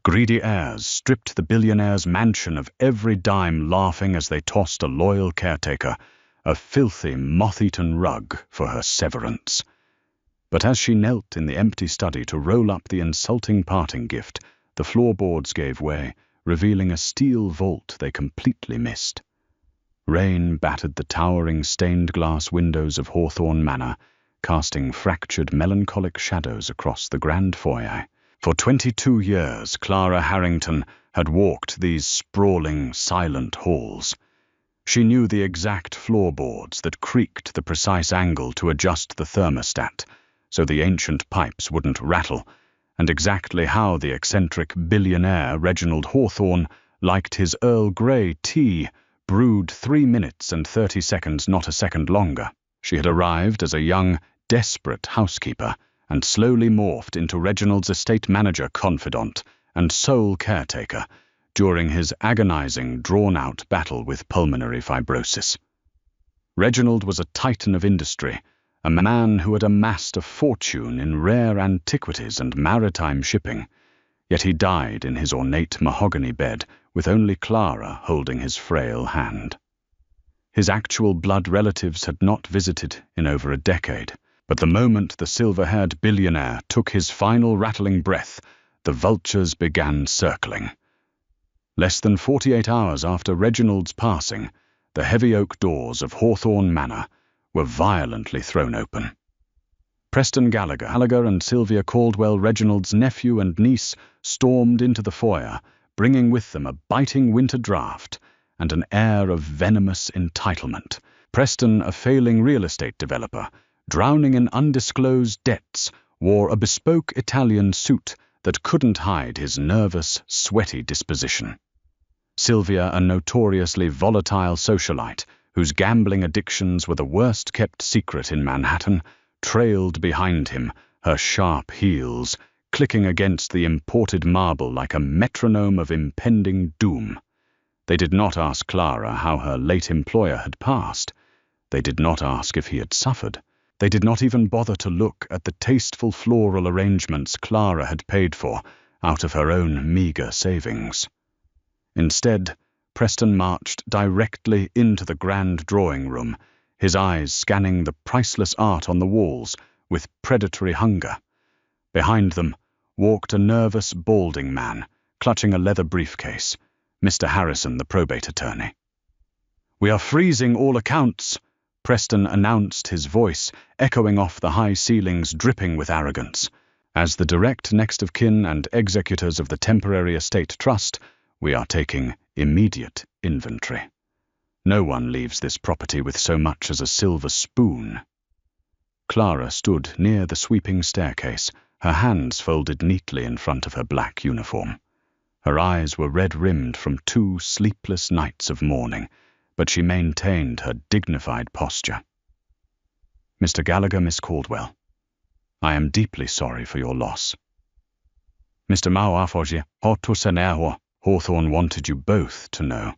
Greedy heirs stripped the billionaire's mansion of every dime, laughing as they tossed a loyal caretaker a filthy, moth-eaten rug for her severance. But as she knelt in the empty study to roll up the insulting parting gift, the floorboards gave way, revealing a steel vault they completely missed. Rain battered the towering stained-glass windows of Hawthorne Manor, casting fractured, melancholic shadows across the grand foyer. For 22 years, Clara Harrington had walked these sprawling, silent halls. She knew the exact floorboards that creaked the precise angle to adjust the thermostat so the ancient pipes wouldn't rattle, and exactly how the eccentric billionaire Reginald Hawthorne liked his Earl Grey tea, brewed 3 minutes and 30 seconds, not a second longer. She had arrived as a young, desperate housekeeper and slowly morphed into Reginald's estate manager, confidant, and sole caretaker during his agonizing, drawn-out battle with pulmonary fibrosis. Reginald was a titan of industry, a man who had amassed a fortune in rare antiquities and maritime shipping, yet he died in his ornate mahogany bed with only Clara holding his frail hand. His actual blood relatives had not visited in over a decade, but the moment the silver-haired billionaire took his final rattling breath, the vultures began circling. Less than 48 hours after Reginald's passing, the heavy oak doors of Hawthorne Manor were violently thrown open. Preston Gallagher and Sylvia Caldwell, Reginald's nephew and niece, stormed into the foyer, bringing with them a biting winter draught and an air of venomous entitlement. Preston, a failing real estate developer, drowning in undisclosed debts, wore a bespoke Italian suit that couldn't hide his nervous, sweaty disposition. Sylvia, a notoriously volatile socialite, whose gambling addictions were the worst-kept secret in Manhattan, trailed behind him, her sharp heels clicking against the imported marble like a metronome of impending doom. They did not ask Clara how her late employer had passed. They did not ask if he had suffered. They did not even bother to look at the tasteful floral arrangements Clara had paid for out of her own meager savings. Instead, Preston marched directly into the grand drawing room, his eyes scanning the priceless art on the walls with predatory hunger. Behind them walked a nervous, balding man, clutching a leather briefcase, Mr. Harrison, the probate attorney. "We are freezing all accounts," Preston announced, his voice echoing off the high ceilings, dripping with arrogance. "As the direct next of kin and executors of the temporary estate trust, we are taking immediate inventory. No one leaves this property with so much as a silver spoon." Clara stood near the sweeping staircase, her hands folded neatly in front of her black uniform. Her eyes were red-rimmed from 2 sleepless nights of mourning, but she maintained her dignified posture. "Mr. Gallagher, Miss Caldwell, I am deeply sorry for your loss." "Mr. Mauafoge, Hawthorne wanted you both to know."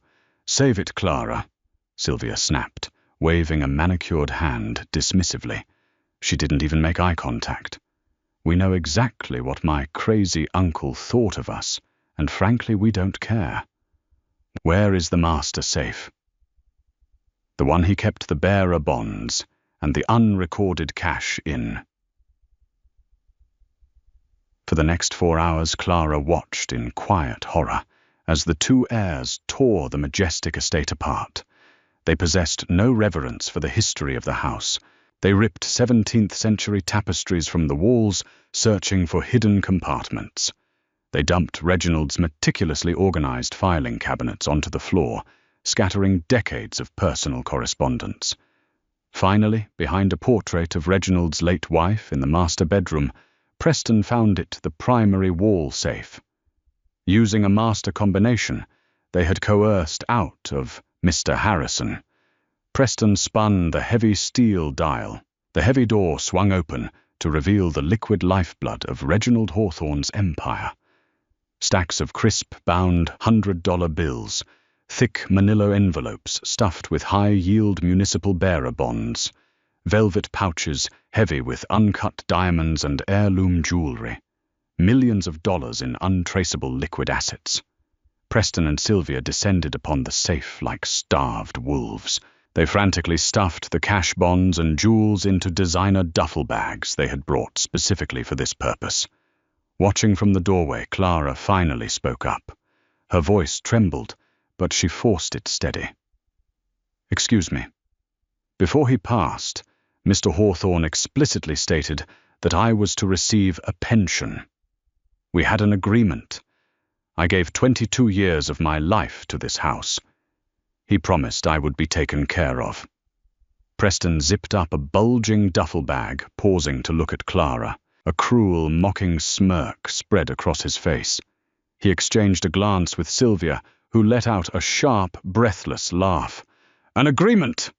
"Save it, Clara," Sylvia snapped, waving a manicured hand dismissively. She didn't even make eye contact. "We know exactly what my crazy uncle thought of us, and frankly, we don't care. Where is the master safe?" "The one he kept the bearer bonds and the unrecorded cash in." For the next 4 hours, Clara watched in quiet horror as the 2 heirs tore the majestic estate apart. They possessed no reverence for the history of the house. They ripped 17th-century tapestries from the walls, searching for hidden compartments. They dumped Reginald's meticulously organized filing cabinets onto the floor, scattering decades of personal correspondence. Finally, behind a portrait of Reginald's late wife in the master bedroom, Preston found it the primary wall safe. Using a master combination, they had coerced out of Mr. Harrison. Preston spun the heavy steel dial. The heavy door swung open to reveal the liquid lifeblood of Reginald Hawthorne's empire. Stacks of crisp-bound $100 bills, thick manila envelopes stuffed with high-yield municipal bearer bonds, velvet pouches heavy with uncut diamonds and heirloom jewelry. millions of dollars in untraceable liquid assets. Preston and Sylvia descended upon the safe like starved wolves. They frantically stuffed the cash bonds and jewels into designer duffel bags they had brought specifically for this purpose. Watching from the doorway, Clara finally spoke up. Her voice trembled, but she forced it steady. "Excuse me." Before he passed, Mr. Hawthorne explicitly stated that I was to receive a pension. We had an agreement. I gave 22 years of my life to this house. He promised I would be taken care of. Preston zipped up a bulging duffel bag, pausing to look at Clara. A cruel, mocking smirk spread across his face. He exchanged a glance with Sylvia, who let out a sharp, breathless laugh. "An agreement!"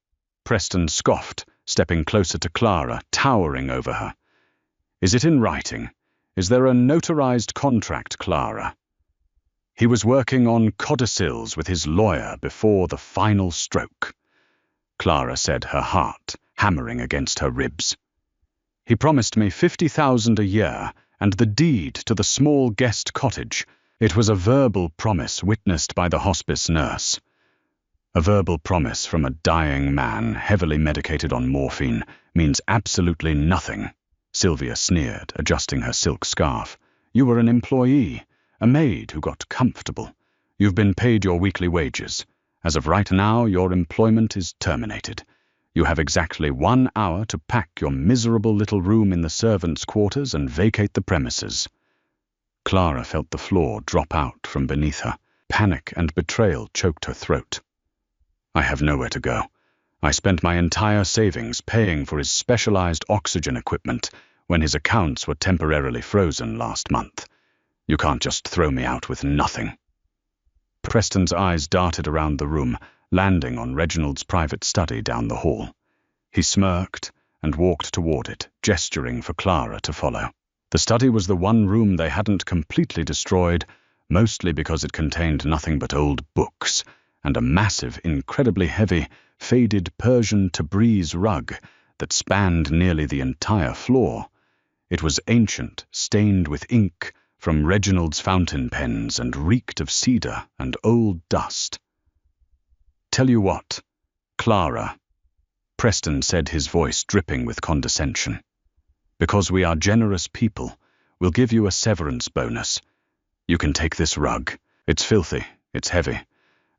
Preston scoffed, stepping closer to Clara, towering over her. "Is it in writing? Is there a notarized contract, Clara?" He was working on codicils with his lawyer before the final stroke, Clara said, her heart hammering against her ribs. "He promised me $50,000 a year and the deed to the small guest cottage. It was a verbal promise witnessed by the hospice nurse." A verbal promise from a dying man heavily medicated on morphine means absolutely nothing, Sylvia sneered, adjusting her silk scarf. "You were an employee, a maid who got comfortable. You've been paid your weekly wages. As of right now, your employment is terminated. You have exactly 1 hour to pack your miserable little room in the servants' quarters and vacate the premises." Clara felt the floor drop out from beneath her. Panic and betrayal choked her throat. "I have nowhere to go. I spent my entire savings paying for his specialized oxygen equipment when his accounts were temporarily frozen last month. You can't just throw me out with nothing." Preston's eyes darted around the room, landing on Reginald's private study down the hall. He smirked and walked toward it, gesturing for Clara to follow. The study was the one room they hadn't completely destroyed, mostly because it contained nothing but old books and a massive, incredibly heavy, faded Persian Tabriz rug that spanned nearly the entire floor. It was ancient, stained with ink from Reginald's fountain pens, and reeked of cedar and old dust. "Tell you what, Clara," Preston said, his voice dripping with condescension. "Because we are generous people, we'll give you a severance bonus. You can take this rug. It's filthy, it's heavy,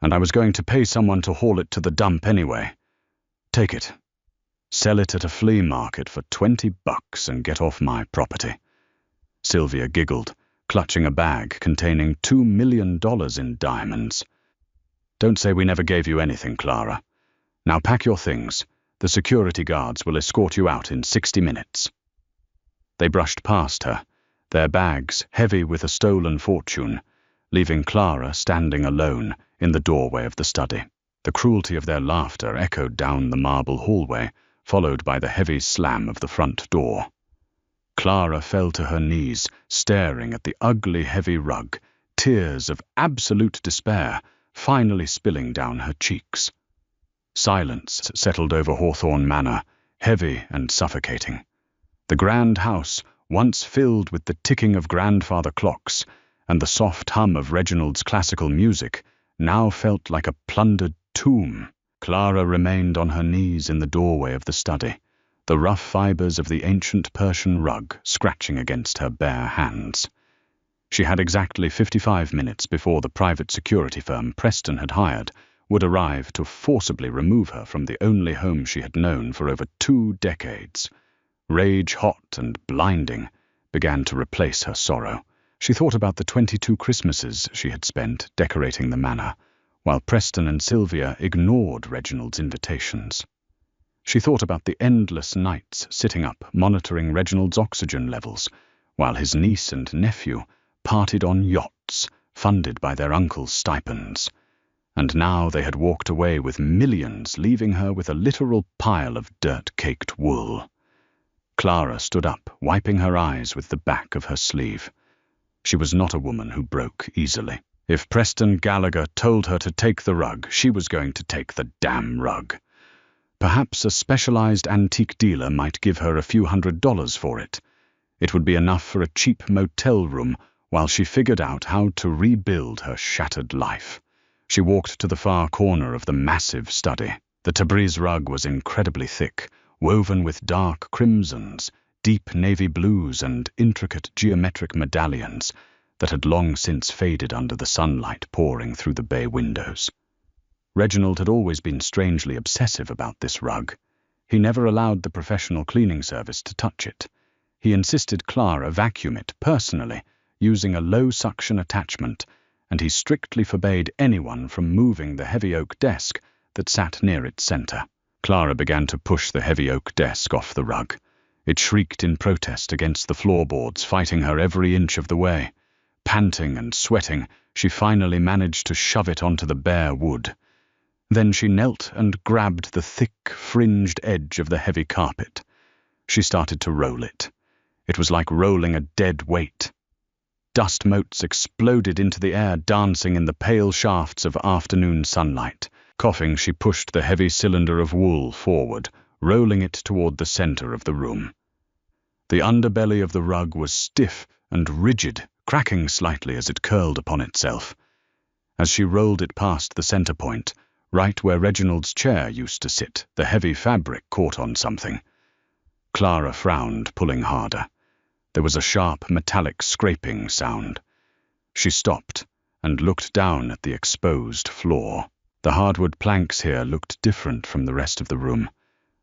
and I was going to pay someone to haul it to the dump anyway. Take it. Sell it at a flea market for $20 and get off my property." Sylvia giggled, clutching a bag containing $2 million in diamonds. "Don't say we never gave you anything, Clara. Now pack your things. The security guards will escort you out in 60 minutes. They brushed past her, their bags heavy with a stolen fortune, leaving Clara standing alone in the doorway of the study. The cruelty of their laughter echoed down the marble hallway, followed by the heavy slam of the front door. Clara fell to her knees, staring at the ugly, heavy rug, tears of absolute despair finally spilling down her cheeks. Silence settled over Hawthorne Manor, heavy and suffocating. The grand house, once filled with the ticking of grandfather clocks and the soft hum of Reginald's classical music, now felt like a plundered tomb. Clara remained on her knees in the doorway of the study, the rough fibers of the ancient Persian rug scratching against her bare hands. She had exactly 55 minutes before the private security firm Preston had hired would arrive to forcibly remove her from the only home she had known for over 2 decades. Rage, hot and blinding, began to replace her sorrow. She thought about the 22 Christmases she had spent decorating the manor, while Preston and Sylvia ignored Reginald's invitations. She thought about the endless nights sitting up monitoring Reginald's oxygen levels, while his niece and nephew partied on yachts funded by their uncle's stipends. And now they had walked away with millions, leaving her with a literal pile of dirt-caked wool. Clara stood up, wiping her eyes with the back of her sleeve. She was not a woman who broke easily. If Preston Gallagher told her to take the rug, she was going to take the damn rug. Perhaps a specialized antique dealer might give her a few $100s for it. It would be enough for a cheap motel room while she figured out how to rebuild her shattered life. She walked to the far corner of the massive study. The Tabriz rug was incredibly thick, woven with dark crimsons, deep navy blues, and intricate geometric medallions that had long since faded under the sunlight pouring through the bay windows. Reginald had always been strangely obsessive about this rug. He never allowed the professional cleaning service to touch it. He insisted Clara vacuum it personally, using a low-suction attachment, and he strictly forbade anyone from moving the heavy oak desk that sat near its center. Clara began to push the heavy oak desk off the rug. It shrieked in protest against the floorboards, fighting her every inch of the way. Panting and sweating, she finally managed to shove it onto the bare wood. Then she knelt and grabbed the thick, fringed edge of the heavy carpet. She started to roll it. It was like rolling a dead weight. Dust motes exploded into the air, dancing in the pale shafts of afternoon sunlight. Coughing, she pushed the heavy cylinder of wool forward, rolling it toward the center of the room. The underbelly of the rug was stiff and rigid, cracking slightly as it curled upon itself. As she rolled it past the center point, right where Reginald's chair used to sit, the heavy fabric caught on something. Clara frowned, pulling harder. There was a sharp, metallic scraping sound. She stopped and looked down at the exposed floor. The hardwood planks here looked different from the rest of the room.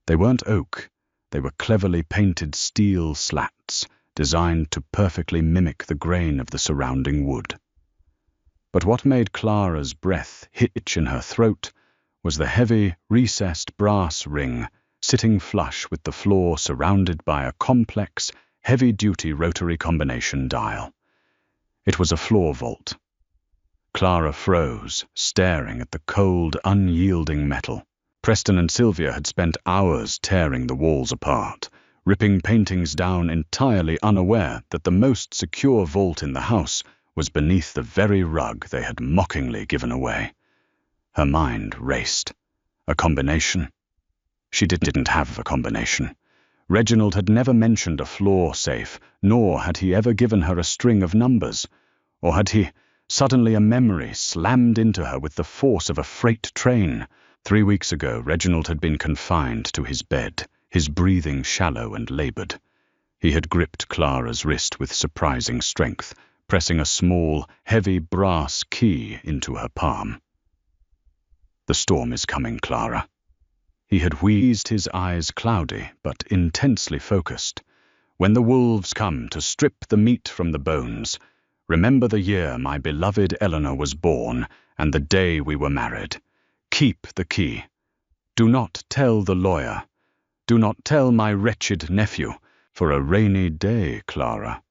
They weren't oak. They were cleverly painted steel slats, designed to perfectly mimic the grain of the surrounding wood. But what made Clara's breath hitch in her throat was the heavy, recessed brass ring sitting flush with the floor, surrounded by a complex, heavy-duty rotary combination dial. It was a floor vault. Clara froze, staring at the cold, unyielding metal. Preston and Sylvia had spent hours tearing the walls apart, ripping paintings down, entirely unaware that the most secure vault in the house was beneath the very rug they had mockingly given away. Her mind raced. A combination? She didn't have a combination. Reginald had never mentioned a floor safe, nor had he ever given her a string of numbers. Or had he? Suddenly a memory slammed into her with the force of a freight train. 3 weeks ago, Reginald had been confined to his bed, his breathing shallow and labored. He had gripped Clara's wrist with surprising strength, pressing a small, heavy brass key into her palm. "The storm is coming, Clara." He had wheezed, his eyes cloudy but intensely focused. "When the wolves come to strip the meat from the bones, remember the year my beloved Eleanor was born and the day we were married. Keep the key. Do not tell the lawyer. Do not tell my wretched nephew. For a rainy day, Clara."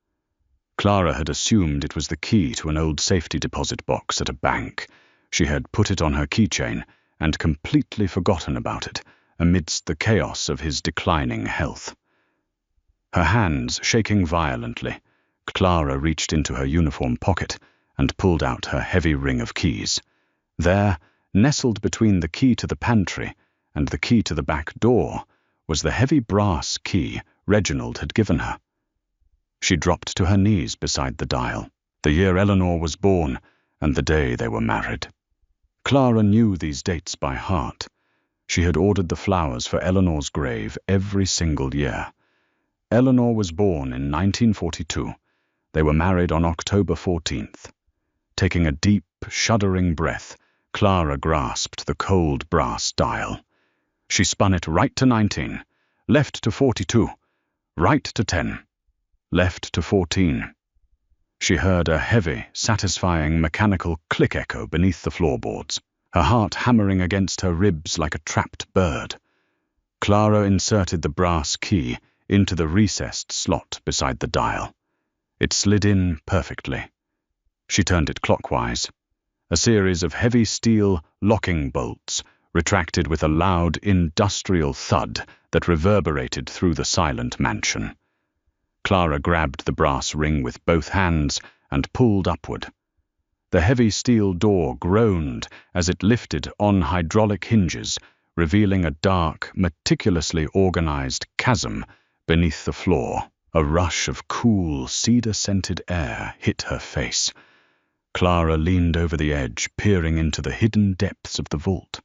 Clara had assumed it was the key to an old safety deposit box at a bank. She had put it on her keychain and completely forgotten about it amidst the chaos of his declining health. Her hands shaking violently, Clara reached into her uniform pocket and pulled out her heavy ring of keys. There, nestled between the key to the pantry and the key to the back door, was the heavy brass key Reginald had given her. She dropped to her knees beside the dial, the year Eleanor was born and the day they were married. Clara knew these dates by heart. She had ordered the flowers for Eleanor's grave every single year. Eleanor was born in 1942. They were married on October 14th. Taking a deep, shuddering breath, Clara grasped the cold brass dial. She spun it right to 19, left to 42, right to 10, left to 14. She heard a heavy, satisfying mechanical click echo beneath the floorboards, her heart hammering against her ribs like a trapped bird. Clara inserted the brass key into the recessed slot beside the dial. It slid in perfectly. She turned it clockwise. A series of heavy steel locking bolts retracted with a loud industrial thud that reverberated through the silent mansion. Clara grabbed the brass ring with both hands and pulled upward. The heavy steel door groaned as it lifted on hydraulic hinges, revealing a dark, meticulously organized chasm beneath the floor, A rush of cool, cedar-scented air hit her face. Clara leaned over the edge, peering into the hidden depths of the vault.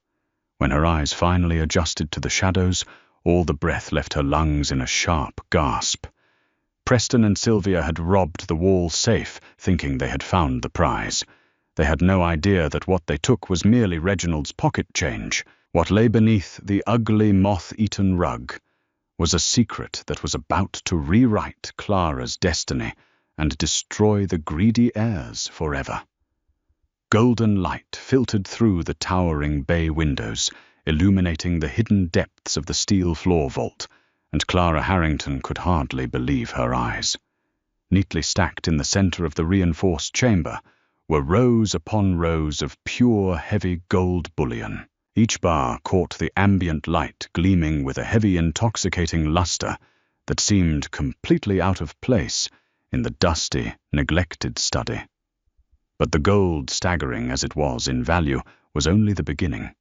When her eyes finally adjusted to the shadows, all the breath left her lungs in a sharp gasp. Preston and Sylvia had robbed the wall safe, thinking they had found the prize. They had no idea that what they took was merely Reginald's pocket change. What lay beneath the ugly, moth-eaten rug was a secret that was about to rewrite Clara's destiny and destroy the greedy heirs forever. Golden light filtered through the towering bay windows, illuminating the hidden depths of the steel floor vault, and Clara Harrington could hardly believe her eyes. Neatly stacked in the center of the reinforced chamber were rows upon rows of pure, heavy gold bullion. Each bar caught the ambient light, gleaming with a heavy, intoxicating luster that seemed completely out of place in the dusty, neglected study. But the gold, staggering as it was in value, was only the beginning.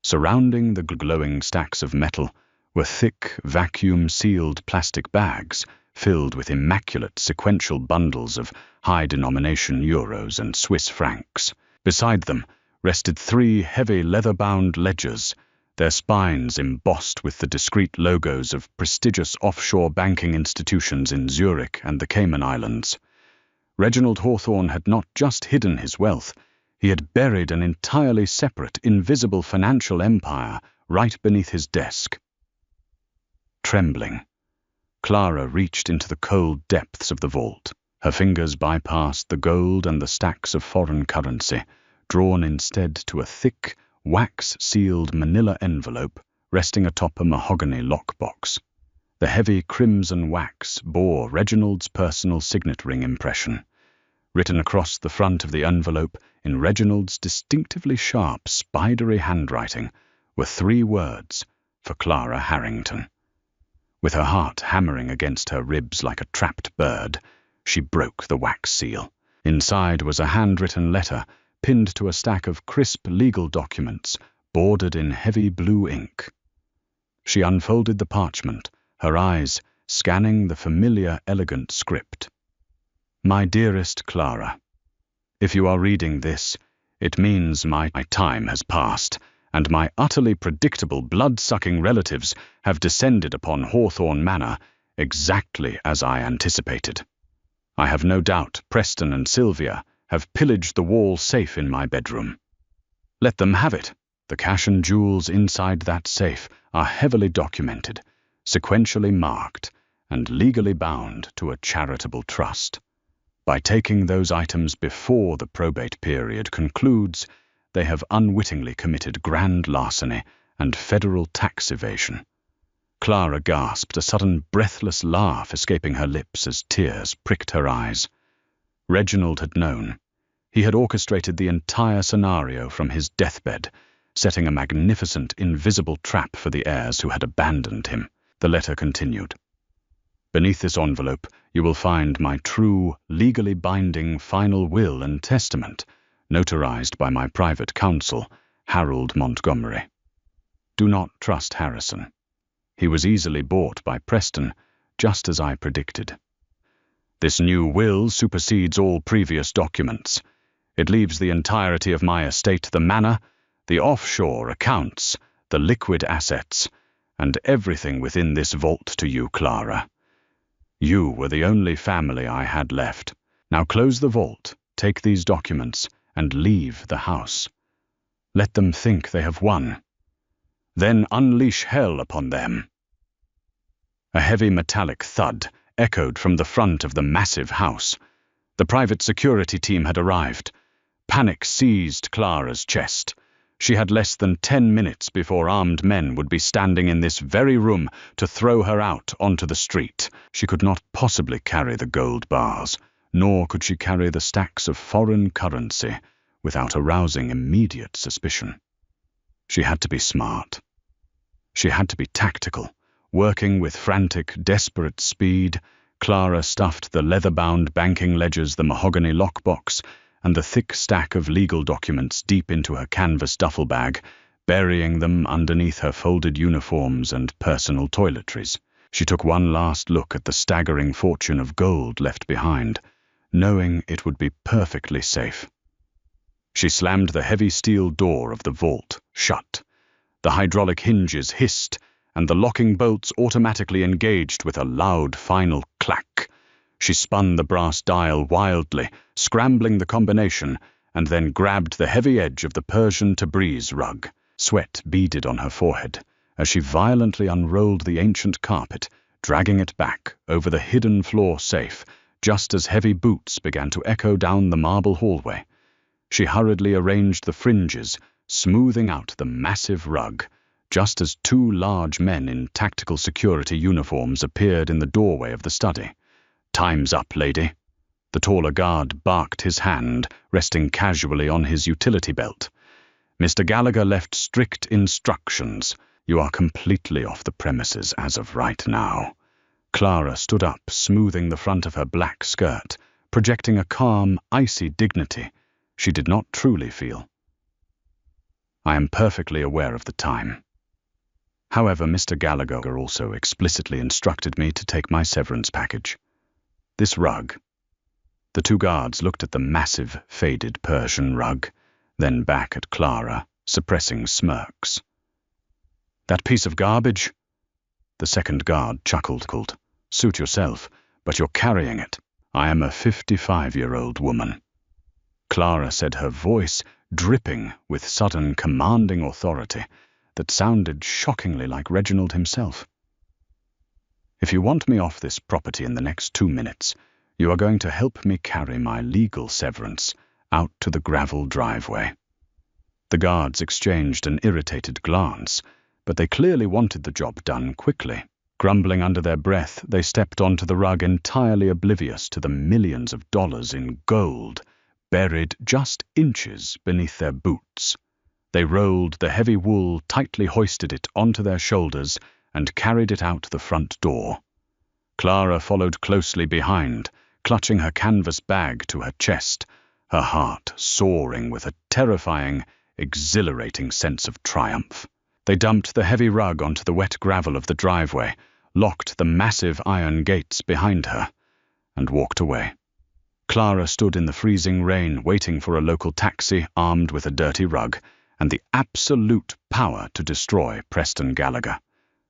Surrounding the glowing stacks of metal were thick, vacuum-sealed plastic bags filled with immaculate sequential bundles of high-denomination euros and Swiss francs. Beside them rested 3 heavy leather-bound ledgers, their spines embossed with the discreet logos of prestigious offshore banking institutions in Zurich and the Cayman Islands. Reginald Hawthorne had not just hidden his wealth, he had buried an entirely separate, invisible financial empire right beneath his desk. Trembling, Clara reached into the cold depths of the vault. Her fingers bypassed the gold and the stacks of foreign currency, drawn instead to a thick, wax-sealed manila envelope resting atop a mahogany lockbox. The heavy crimson wax bore Reginald's personal signet ring impression. Written across the front of the envelope in Reginald's distinctively sharp, spidery handwriting were 3 words for Clara Harrington. With her heart hammering against her ribs like a trapped bird, she broke the wax seal. Inside was a handwritten letter pinned to a stack of crisp legal documents bordered in heavy blue ink. She unfolded the parchment, her eyes scanning the familiar, elegant script. My dearest Clara, if you are reading this, it means my time has passed, and my utterly predictable blood-sucking relatives have descended upon Hawthorne Manor exactly as I anticipated. I have no doubt Preston and Sylvia have pillaged the wall safe in my bedroom. Let them have it. The cash and jewels inside that safe are heavily documented, sequentially marked, and legally bound to a charitable trust. By taking those items before the probate period concludes, they have unwittingly committed grand larceny and federal tax evasion. Clara gasped, a sudden breathless laugh escaping her lips as tears pricked her eyes. Reginald had known. He had orchestrated the entire scenario from his deathbed, setting a magnificent, invisible trap for the heirs who had abandoned him. The letter continued. Beneath this envelope, you will find my true, legally binding final will and testament, notarized by my private counsel, Harold Montgomery. Do not trust Harrison. He was easily bought by Preston, just as I predicted. This new will supersedes all previous documents. It leaves the entirety of my estate, the manor, the offshore accounts, the liquid assets, and everything within this vault to you, Clara. You were the only family I had left. Now close the vault, take these documents, and leave the house. Let them think they have won. Then unleash hell upon them. A heavy metallic thud echoed from the front of the massive house. The private security team had arrived. Panic seized Clara's chest. She had less than 10 minutes before armed men would be standing in this very room to throw her out onto the street. She could not possibly carry the gold bars, nor could she carry the stacks of foreign currency without arousing immediate suspicion. She had to be smart. She had to be tactical. Working with frantic, desperate speed, Clara stuffed the leather-bound banking ledgers, the mahogany lockbox, and the thick stack of legal documents deep into her canvas duffel bag, burying them underneath her folded uniforms and personal toiletries. She took one last look at the staggering fortune of gold left behind, knowing it would be perfectly safe. She slammed the heavy steel door of the vault shut. The hydraulic hinges hissed, and the locking bolts automatically engaged with a loud final clack. She spun the brass dial wildly, scrambling the combination, and then grabbed the heavy edge of the Persian Tabriz rug. Sweat beaded on her forehead as she violently unrolled the ancient carpet, dragging it back over the hidden floor safe, just as heavy boots began to echo down the marble hallway. She hurriedly arranged the fringes, smoothing out the massive rug, just as two large men in tactical security uniforms appeared in the doorway of the study. "Time's up, lady." The taller guard barked his hand, resting casually on his utility belt. "Mr. Gallagher left strict instructions. You are completely off the premises as of right now." Clara stood up, smoothing the front of her black skirt, projecting a calm, icy dignity she did not truly feel. "I am perfectly aware of the time. However, Mr. Gallagher also explicitly instructed me to take my severance package. This rug." The two guards looked at the massive, faded Persian rug, then back at Clara, suppressing smirks. "That piece of garbage?" The second guard chuckled. "Suit yourself, but you're carrying it. I am a 55-year-old woman." Clara said, her voice dripping with sudden commanding authority that sounded shockingly like Reginald himself. "If you want me off this property in the next 2 minutes, you are going to help me carry my legal severance out to the gravel driveway." The guards exchanged an irritated glance, but they clearly wanted the job done quickly. Grumbling under their breath, they stepped onto the rug, entirely oblivious to the millions of dollars in gold buried just inches beneath their boots. They rolled the heavy wool, tightly hoisted it onto their shoulders, and carried it out the front door. Clara followed closely behind, clutching her canvas bag to her chest, her heart soaring with a terrifying, exhilarating sense of triumph. They dumped the heavy rug onto the wet gravel of the driveway, locked the massive iron gates behind her, and walked away. Clara stood in the freezing rain, waiting for a local taxi armed with a dirty rug and the absolute power to destroy Preston Gallagher.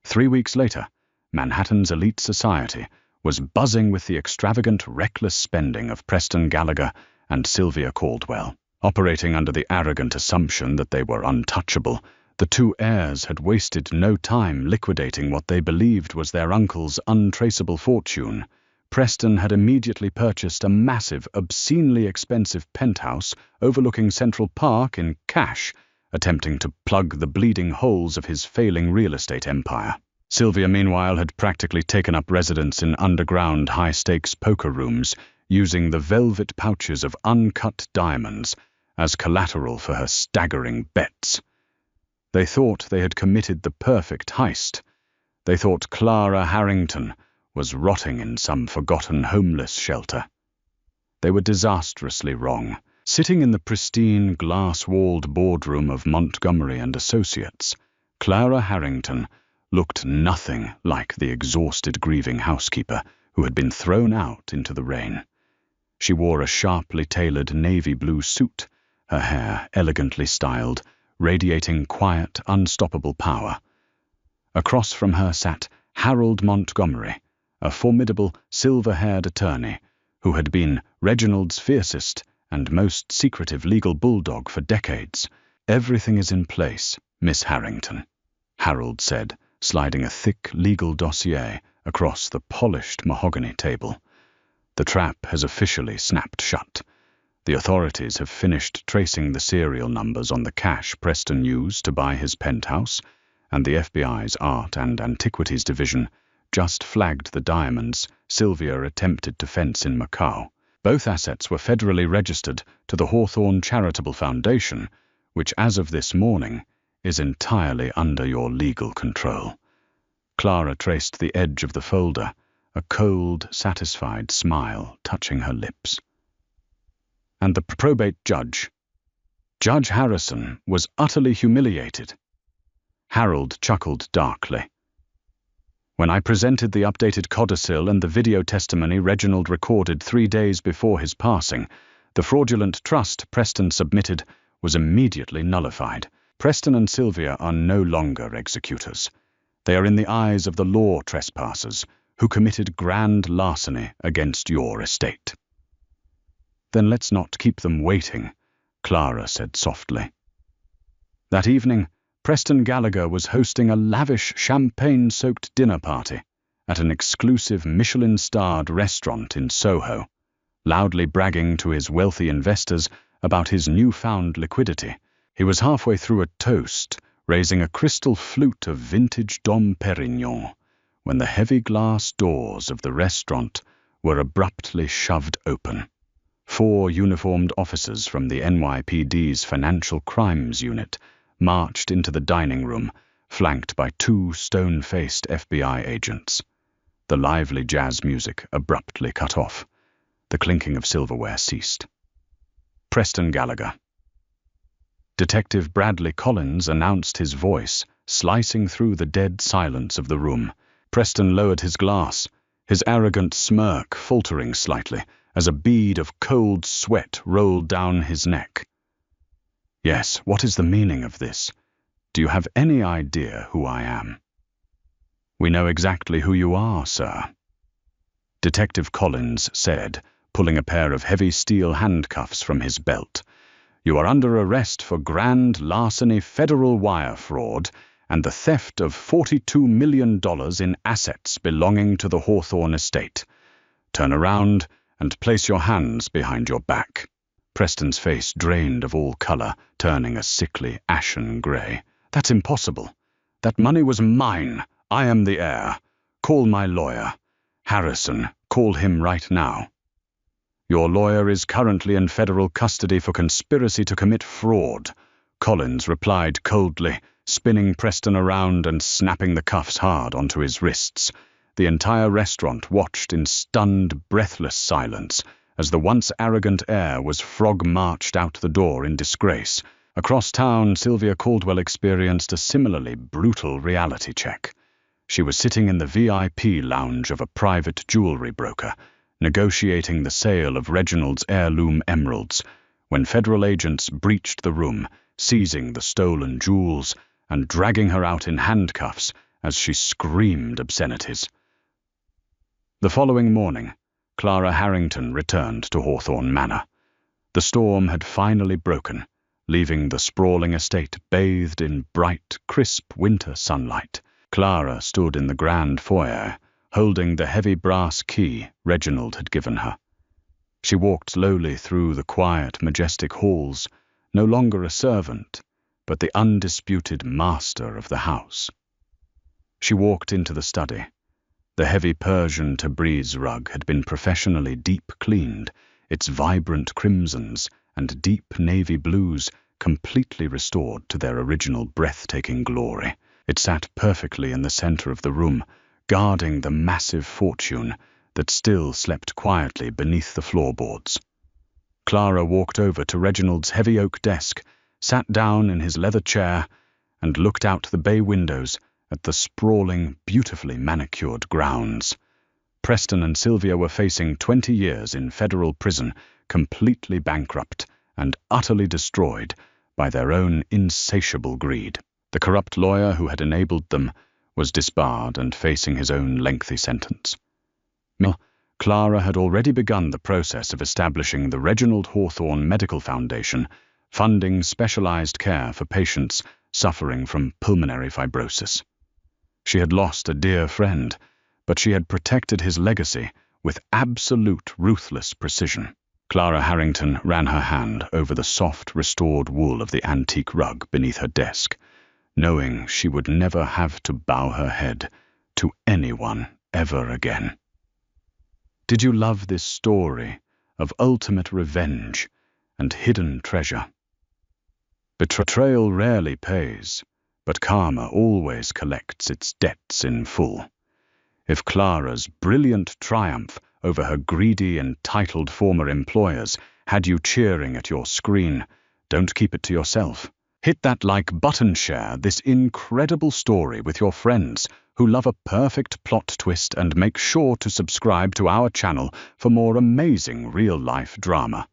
3 weeks later, Manhattan's elite society was buzzing with the extravagant, reckless spending of Preston Gallagher and Sylvia Caldwell. Operating under the arrogant assumption that they were untouchable, the two heirs had wasted no time liquidating what they believed was their uncle's untraceable fortune. Preston had immediately purchased a massive, obscenely expensive penthouse overlooking Central Park in cash, attempting to plug the bleeding holes of his failing real estate empire. Sylvia, meanwhile, had practically taken up residence in underground high-stakes poker rooms, using the velvet pouches of uncut diamonds as collateral for her staggering bets. They thought they had committed the perfect heist. They thought Clara Harrington was rotting in some forgotten homeless shelter. They were disastrously wrong. Sitting in the pristine, glass-walled boardroom of Montgomery and Associates, Clara Harrington looked nothing like the exhausted, grieving housekeeper who had been thrown out into the rain. She wore a sharply tailored navy blue suit, her hair elegantly styled, radiating quiet, unstoppable power. Across from her sat Harold Montgomery, a formidable, silver-haired attorney who had been Reginald's fiercest and most secretive legal bulldog for decades. "Everything is in place, Miss Harrington," Harold said, sliding a thick legal dossier across the polished mahogany table. "The trap has officially snapped shut. The authorities have finished tracing the serial numbers on the cash Preston used to buy his penthouse, and the FBI's Art and Antiquities Division just flagged the diamonds Sylvia attempted to fence in Macau. Both assets were federally registered to the Hawthorne Charitable Foundation, which as of this morning is entirely under your legal control." Clara traced the edge of the folder, a cold, satisfied smile touching her lips. "And the probate judge, Judge Harrison, was utterly humiliated." Harold chuckled darkly. When I presented the updated codicil and the video testimony Reginald recorded 3 days before his passing, the fraudulent trust Preston submitted was immediately nullified. Preston and Sylvia are no longer executors. They are in the eyes of the law trespassers who committed grand larceny against your estate. Then let's not keep them waiting, Clara said softly. That evening, Preston Gallagher was hosting a lavish champagne-soaked dinner party at an exclusive Michelin-starred restaurant in Soho, loudly bragging to his wealthy investors about his newfound liquidity. He was halfway through a toast, raising a crystal flute of vintage Dom Perignon, when the heavy glass doors of the restaurant were abruptly shoved open. 4 uniformed officers from the NYPD's Financial Crimes Unit marched into the dining room, flanked by 2 stone-faced FBI agents. The lively jazz music abruptly cut off. The clinking of silverware ceased. Preston Gallagher. Detective Bradley Collins announced, his voice slicing through the dead silence of the room. Preston lowered his glass, his arrogant smirk faltering slightly as a bead of cold sweat rolled down his neck. Yes, what is the meaning of this? Do you have any idea who I am? We know exactly who you are, sir, Detective Collins said, pulling a pair of heavy steel handcuffs from his belt. You are under arrest for grand larceny, federal wire fraud, and the theft of $42 million in assets belonging to the Hawthorne estate. Turn around and place your hands behind your back. Preston's face drained of all color, turning a sickly, ashen gray. That's impossible. That money was mine. I am the heir. Call my lawyer. Harrison, call him right now. Your lawyer is currently in federal custody for conspiracy to commit fraud, Collins replied coldly, spinning Preston around and snapping the cuffs hard onto his wrists. The entire restaurant watched in stunned, breathless silence as the once arrogant heir was frog-marched out the door in disgrace. Across town, Sylvia Caldwell experienced a similarly brutal reality check. She was sitting in the VIP lounge of a private jewelry broker, negotiating the sale of Reginald's heirloom emeralds, when federal agents breached the room, seizing the stolen jewels and dragging her out in handcuffs as she screamed obscenities. The following morning, Clara Harrington returned to Hawthorne Manor. The storm had finally broken, leaving the sprawling estate bathed in bright, crisp winter sunlight. Clara stood in the grand foyer, holding the heavy brass key Reginald had given her. She walked slowly through the quiet, majestic halls, no longer a servant, but the undisputed master of the house. She walked into the study. The heavy Persian Tabriz rug had been professionally deep cleaned, its vibrant crimsons and deep navy blues completely restored to their original breathtaking glory. It sat perfectly in the center of the room, guarding the massive fortune that still slept quietly beneath the floorboards. Clara walked over to Reginald's heavy oak desk, sat down in his leather chair, and looked out the bay windows at the sprawling, beautifully manicured grounds. Preston and Sylvia were facing 20 years in federal prison, completely bankrupt and utterly destroyed by their own insatiable greed. The corrupt lawyer who had enabled them was disbarred and facing his own lengthy sentence. Clara had already begun the process of establishing the Reginald Hawthorne Medical Foundation, funding specialized care for patients suffering from pulmonary fibrosis. She had lost a dear friend, but she had protected his legacy with absolute ruthless precision. Clara Harrington ran her hand over the soft, restored wool of the antique rug beneath her desk, knowing she would never have to bow her head to anyone ever again. Did you love this story of ultimate revenge and hidden treasure? Betrayal rarely pays, but karma always collects its debts in full. If Clara's brilliant triumph over her greedy, entitled former employers had you cheering at your screen, don't keep it to yourself. Hit that like button, share this incredible story with your friends who love a perfect plot twist, and make sure to subscribe to our channel for more amazing real-life drama.